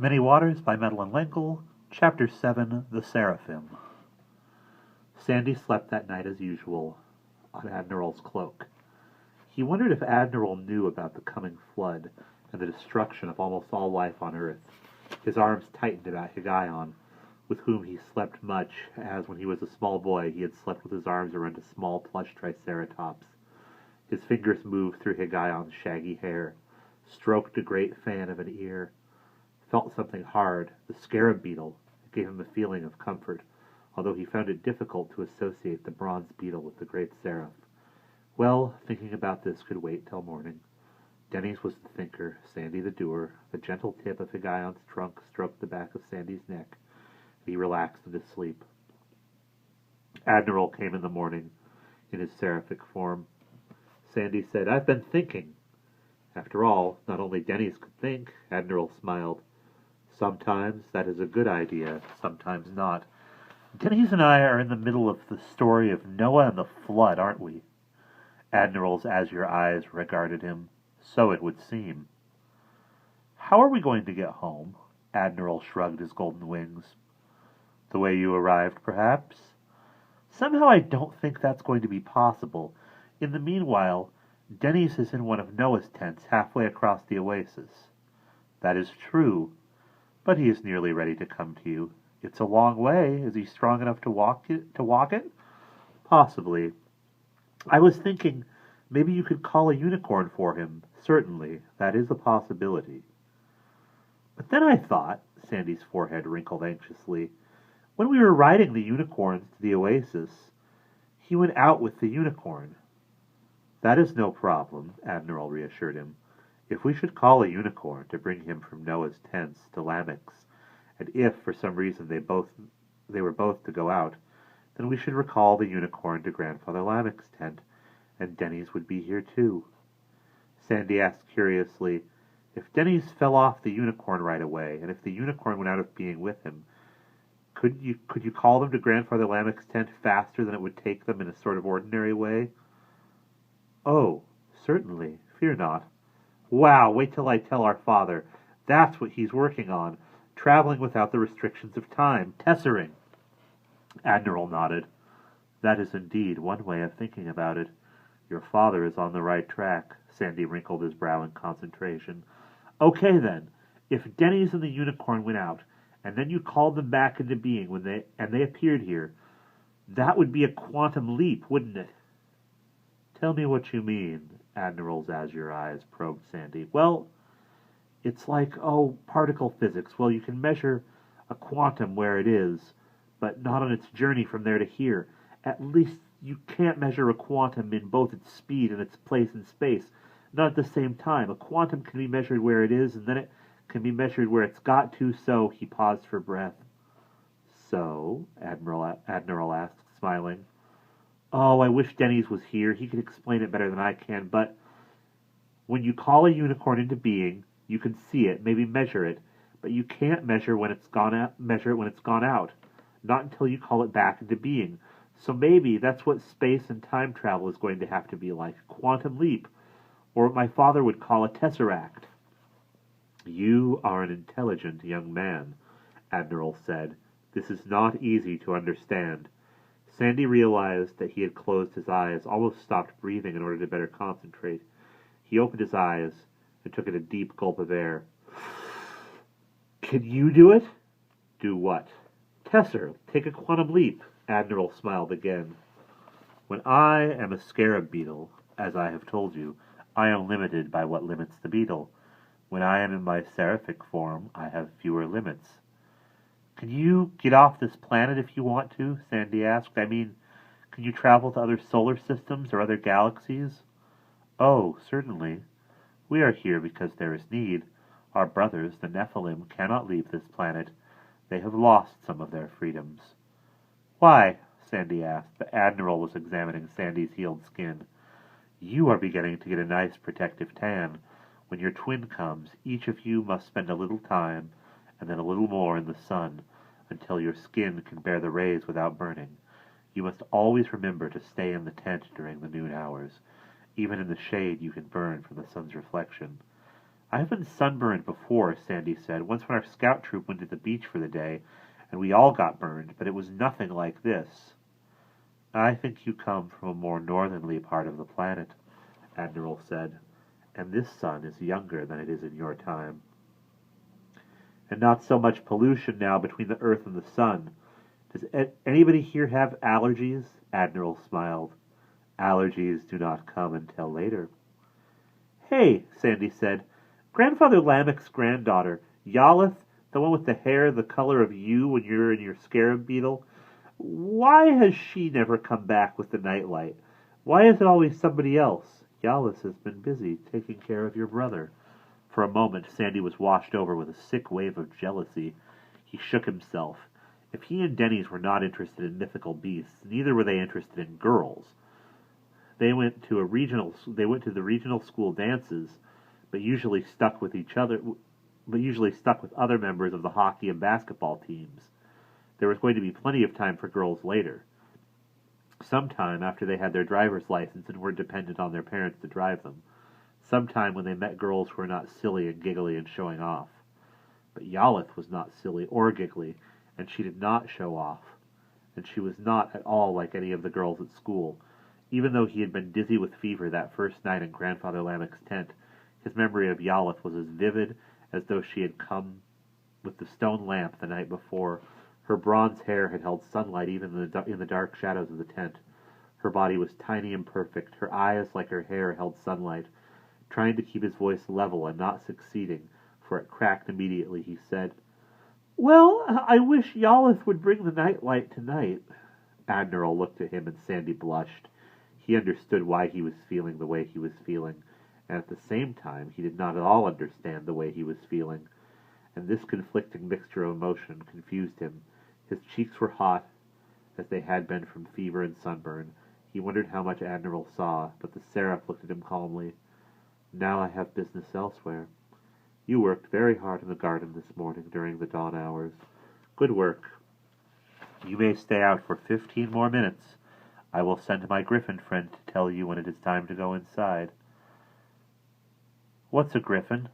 Many Waters by Madeleine L'Engle, Chapter 7, The Seraphim. Sandy slept that night as usual, on Admiral's cloak. He wondered if Admiral knew about the coming flood and the destruction of almost all life on Earth. His arms tightened about Higgaion, with whom he slept much, as when he was a small boy he had slept with his arms around a small plush triceratops. His fingers moved through Higgaion's shaggy hair, stroked a great fan of an ear, felt something hard, the scarab beetle. It gave him a feeling of comfort, although he found it difficult to associate the bronze beetle with the great seraph. Well, thinking about this could wait till morning. Denny's was the thinker, Sandy the doer. The gentle tip of Higgaion's trunk stroked the back of Sandy's neck, and he relaxed into sleep. Admiral came in the morning, in his seraphic form. Sandy said, "I've been thinking." After all, not only Denny's could think. Admiral smiled. Sometimes that is a good idea, sometimes not. Denny's and I are in the middle of the story of Noah and the flood, aren't we? Admiral's azure eyes regarded him. So it would seem. How are we going to get home? Admiral shrugged his golden wings. The way you arrived, perhaps? Somehow I don't think that's going to be possible. In the meanwhile, Denny's is in one of Noah's tents halfway across the Oasis. That is true, but he is nearly ready to come to you. It's a long way. Is he strong enough to walk it? Possibly. I was thinking maybe you could call a unicorn for him. Certainly, that is a possibility. But then I thought, Sandy's forehead wrinkled anxiously, when we were riding the unicorns to the Oasis, he went out with the unicorn. That is no problem, Admiral reassured him. If we should call a unicorn to bring him from Noah's tents to Lamech's, and if, for some reason, they were both to go out, then we should recall the unicorn to Grandfather Lamech's tent, and Denny's would be here too. Sandy asked curiously, if Denny's fell off the unicorn right away, and if the unicorn went out of being with him, could you call them to Grandfather Lamech's tent faster than it would take them in a sort of ordinary way? Oh, certainly. Fear not. Wow, wait till I tell our father. That's what he's working on. Traveling without the restrictions of time. Tessering. Admiral nodded. That is indeed one way of thinking about it. Your father is on the right track. Sandy wrinkled his brow in concentration. Okay, then. If Denny's and the unicorn went out, and then you called them back into being when they appeared here, that would be a quantum leap, wouldn't it? Tell me what you mean, Admiral's azure eyes probed Sandy. Well, it's like, particle physics. Well, you can measure a quantum where it is, but not on its journey from there to here. At least you can't measure a quantum in both its speed and its place in space, not at the same time. A quantum can be measured where it is, and then it can be measured where it's got to, so he paused for breath. So, Admiral asked, smiling. Oh, I wish Denny's was here. He could explain it better than I can, but when you call a unicorn into being, you can see it, maybe measure it, but you can't measure when it's gone out. Not until you call it back into being. So maybe that's what space and time travel is going to have to be like, a quantum leap, or what my father would call a tesseract. You are an intelligent young man, Admiral said. This is not easy to understand. Sandy realized that he had closed his eyes, almost stopped breathing in order to better concentrate. He opened his eyes and took in a deep gulp of air. Can you do it? Do what? Tesser, take a quantum leap. Admiral smiled again. When I am a scarab beetle, as I have told you, I am limited by what limits the beetle. When I am in my seraphic form, I have fewer limits. Can you get off this planet if you want to? Sandy asked. I mean, can you travel to other solar systems or other galaxies? Oh, certainly. We are here because there is need. Our brothers, the Nephilim, cannot leave this planet. They have lost some of their freedoms. Why? Sandy asked. The Admiral was examining Sandy's healed skin. You are beginning to get a nice protective tan. When your twin comes, each of you must spend a little time, and then a little more in the sun, until your skin can bear the rays without burning. You must always remember to stay in the tent during the noon hours. Even in the shade you can burn from the sun's reflection. "I've been sunburned before," Sandy said. "Once when our scout troop went to the beach for the day, and we all got burned, but it was nothing like this." "I think you come from a more northerly part of the planet," Admiral said, "and this sun is younger than it is in your time." "And not so much pollution now between the earth and the sun. Does anybody here have allergies?" Admiral smiled. "Allergies do not come until later." "Hey," Sandy said, "Grandfather Lamech's granddaughter, Yalith, the one with the hair the color of you when you're in your scarab beetle, why has she never come back with the nightlight? Why is it always somebody else?" "Yalith has been busy taking care of your brother." For a moment, Sandy was washed over with a sick wave of jealousy. He shook himself. If he and Denny's were not interested in mythical beasts, neither were they interested in girls. They went to the regional school dances, but usually stuck with other members of the hockey and basketball teams. There was going to be plenty of time for girls later, sometime after they had their driver's license and were dependent on their parents to drive them, sometime when they met girls who were not silly and giggly and showing off. But Yalith was not silly or giggly, and she did not show off, and she was not at all like any of the girls at school. Even though he had been dizzy with fever that first night in Grandfather Lamech's tent, his memory of Yalith was as vivid as though she had come with the stone lamp the night before. Her bronze hair had held sunlight even in the dark shadows of the tent. Her body was tiny and perfect. Her eyes, like her hair, held sunlight. Trying to keep his voice level and not succeeding, for it cracked immediately, he said, "Well, I wish Yalith would bring the nightlight tonight." Admiral looked at him and Sandy blushed. He understood why he was feeling the way he was feeling, and at the same time he did not at all understand the way he was feeling, and this conflicting mixture of emotion confused him. His cheeks were hot, as they had been from fever and sunburn. He wondered how much Admiral saw, but the seraph looked at him calmly. "Now I have business elsewhere. You worked very hard in the garden this morning during the dawn hours. Good work. You may stay out for 15 more minutes. I will send my Griffin friend to tell you when it is time to go inside." "What's a Griffin?"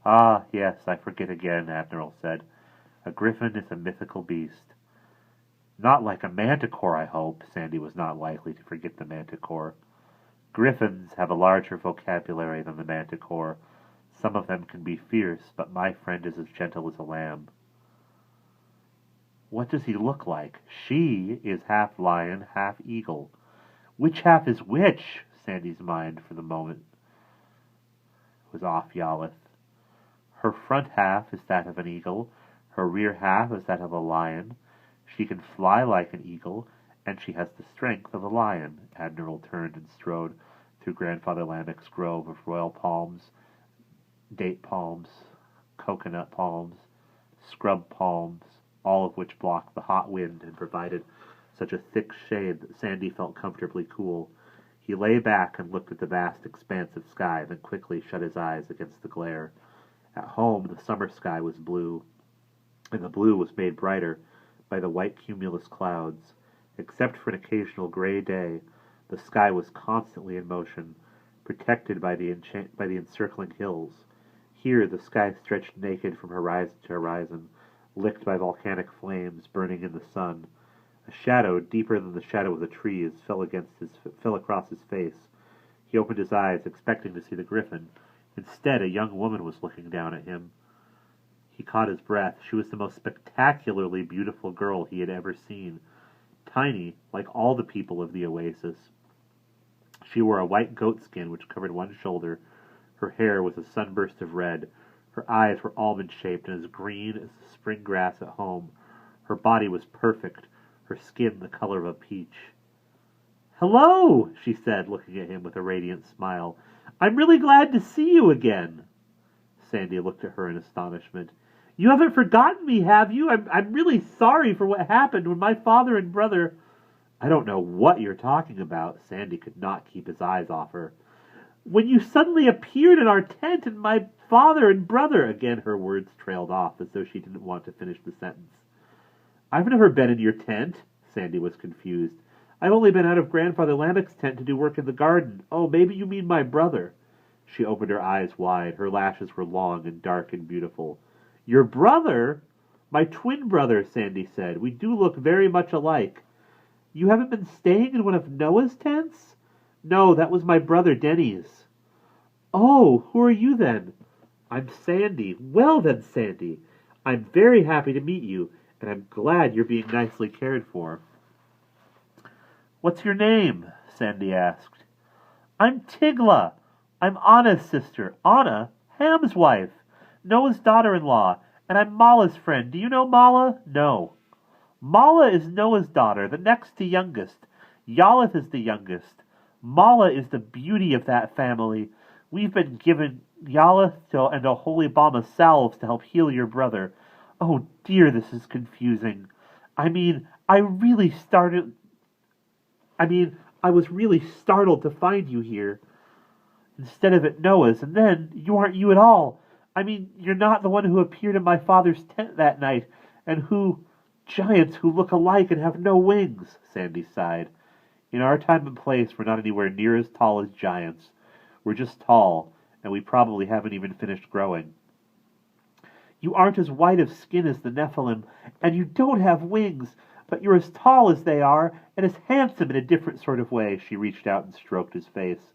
"Ah, yes, I forget again," Admiral said. "A Griffin is a mythical beast." "Not like a manticore, I hope." Sandy was not likely to forget the manticore. "Griffins have a larger vocabulary than the manticore. Some of them can be fierce, but my friend is as gentle as a lamb." "What does he look like?" "She is half lion, half eagle." "Which half is which?" Sandy's mind for the moment was off Yalith. "Her front half is that of an eagle, her rear half is that of a lion. She can fly like an eagle, and she has the strength of a lion." Admiral turned and strode through Grandfather Lamech's grove of royal palms, date palms, coconut palms, scrub palms, all of which blocked the hot wind and provided such a thick shade that Sandy felt comfortably cool. He lay back and looked at the vast expanse of sky, then quickly shut his eyes against the glare. At home, the summer sky was blue, and the blue was made brighter by the white cumulus clouds. Except for an occasional gray day, the sky was constantly in motion, protected by the encircling hills. Here the sky stretched naked from horizon to horizon, licked by volcanic flames burning in the sun. A shadow, deeper than the shadow of the trees, fell across his face. He opened his eyes, expecting to see the Griffin. Instead, a young woman was looking down at him. He caught his breath. She was the most spectacularly beautiful girl he had ever seen. Tiny, like all the people of the Oasis. She wore a white goatskin which covered one shoulder. Her hair was a sunburst of red. Her eyes were almond-shaped and as green as the spring grass at home. Her body was perfect, her skin the color of a peach. "Hello," she said, looking at him with a radiant smile. "I'm really glad to see you again." Sandy looked at her in astonishment. "You haven't forgotten me, have you? I'm really sorry for what happened when my father and brother—" "I don't know what you're talking about." Sandy could not keep his eyes off her. "When you suddenly appeared in our tent and my father and brother—" Again her words trailed off as though she didn't want to finish the sentence. "I've never been in your tent." Sandy was confused. "I've only been out of Grandfather Lamech's tent to do work in the garden. Oh, maybe you mean my brother." She opened her eyes wide. Her lashes were long and dark and beautiful. "Your brother? My twin brother," Sandy said. "We do look very much alike. You haven't been staying in one of Noah's tents?" "No, that was my brother Denny's." "Oh, who are you then?" "I'm Sandy." "Well then, Sandy, I'm very happy to meet you, and I'm glad you're being nicely cared for." "What's your name?" Sandy asked. "I'm Tigla. I'm Anna's sister. Anna, Ham's wife, Noah's daughter-in-law, and I'm Mala's friend. Do you know Mala?" "No." "Mala is Noah's daughter, the next to youngest. Yalith is the youngest. Mala is the beauty of that family. We've been given Yalith and a holy balm of salves to help heal your brother. Oh dear, this is confusing. I was really startled to find you here instead of at Noah's, and then you aren't you at all. You're not the one who appeared in my father's tent that night, and giants who look alike and have no wings," Sandy sighed. "In our time and place, we're not anywhere near as tall as giants. We're just tall, and we probably haven't even finished growing." "You aren't as white of skin as the Nephilim, and you don't have wings, but you're as tall as they are, and as handsome in a different sort of way." She reached out and stroked his face.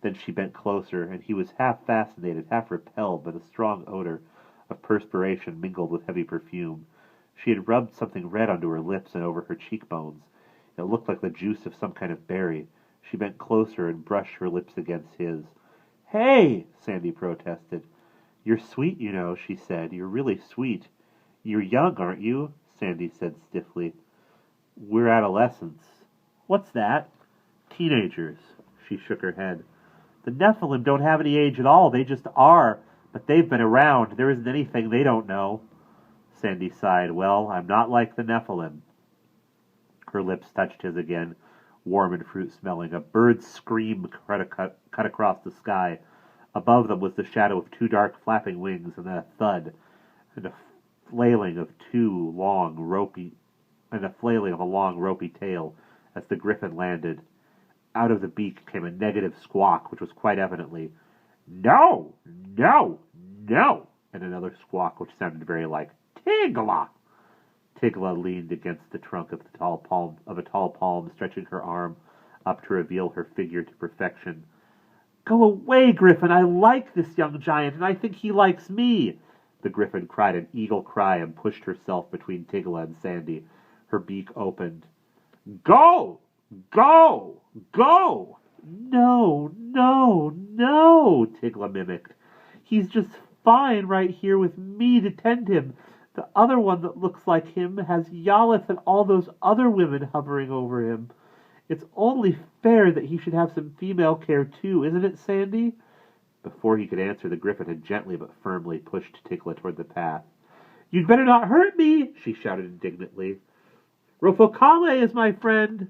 Then she bent closer, and he was half fascinated, half repelled by the strong odor of perspiration mingled with heavy perfume. She had rubbed something red onto her lips and over her cheekbones. It looked like the juice of some kind of berry. She bent closer and brushed her lips against his. "Hey!" Sandy protested. "You're sweet, you know," she said. "You're really sweet." "You're young, aren't you?" Sandy said stiffly. "We're adolescents." "What's that?" "Teenagers." She shook her head. "The Nephilim don't have any age at all. They just are. But they've been around. There isn't anything they don't know." Sandy sighed. "Well, I'm not like the Nephilim." Her lips touched his again, warm and fruit-smelling. A bird's scream cut across the sky. Above them was the shadow of two dark flapping wings, and then a thud, and a flailing of a long, ropey tail as the Griffin landed. Out of the beak came a negative squawk, which was quite evidently, "No! No! No!" and another squawk which sounded very like, "Tigla!" Tigla leaned against the trunk of a tall palm, stretching her arm up to reveal her figure to perfection. "Go away, Griffin! I like this young giant, and I think he likes me!" The Griffin cried an eagle cry and pushed herself between Tigla and Sandy. Her beak opened. "Go! Go! Go!" "No, no, no," Tigla mimicked. "He's just fine right here with me to tend him. The other one that looks like him has Yalith and all those other women hovering over him. It's only fair that he should have some female care too, isn't it, Sandy?" Before he could answer, the Griffin had gently but firmly pushed Tigla toward the path. "You'd better not hurt me!" she shouted indignantly. "Rofokale is my friend!"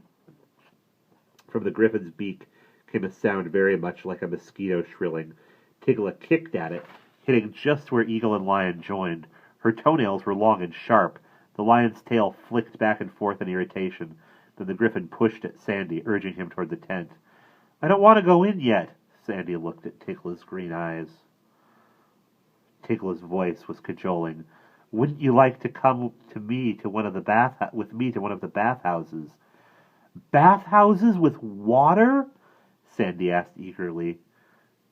From the Griffin's beak came a sound very much like a mosquito shrilling. Tigla kicked at it, hitting just where Eagle and Lion joined. Her toenails were long and sharp. The lion's tail flicked back and forth in irritation. Then the Griffin pushed at Sandy, urging him toward the tent. "I don't want to go in yet." Sandy looked at Tigla's green eyes. Tigla's voice was cajoling. "Wouldn't you like to come with me to one of the bathhouses?" "Bathhouses with water?" Sandy asked eagerly.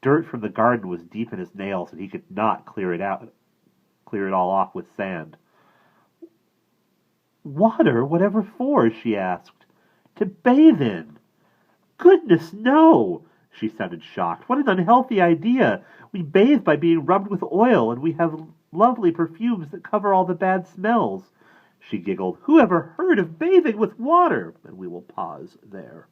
Dirt from the garden was deep in his nails, and he could not clear it all off with sand. "Water? Whatever for?" she asked. "To bathe in." "Goodness, no!" She sounded shocked. "What an unhealthy idea! We bathe by being rubbed with oil, and we have lovely perfumes that cover all the bad smells." She giggled. "Who ever heard of bathing with water?" And we will pause there.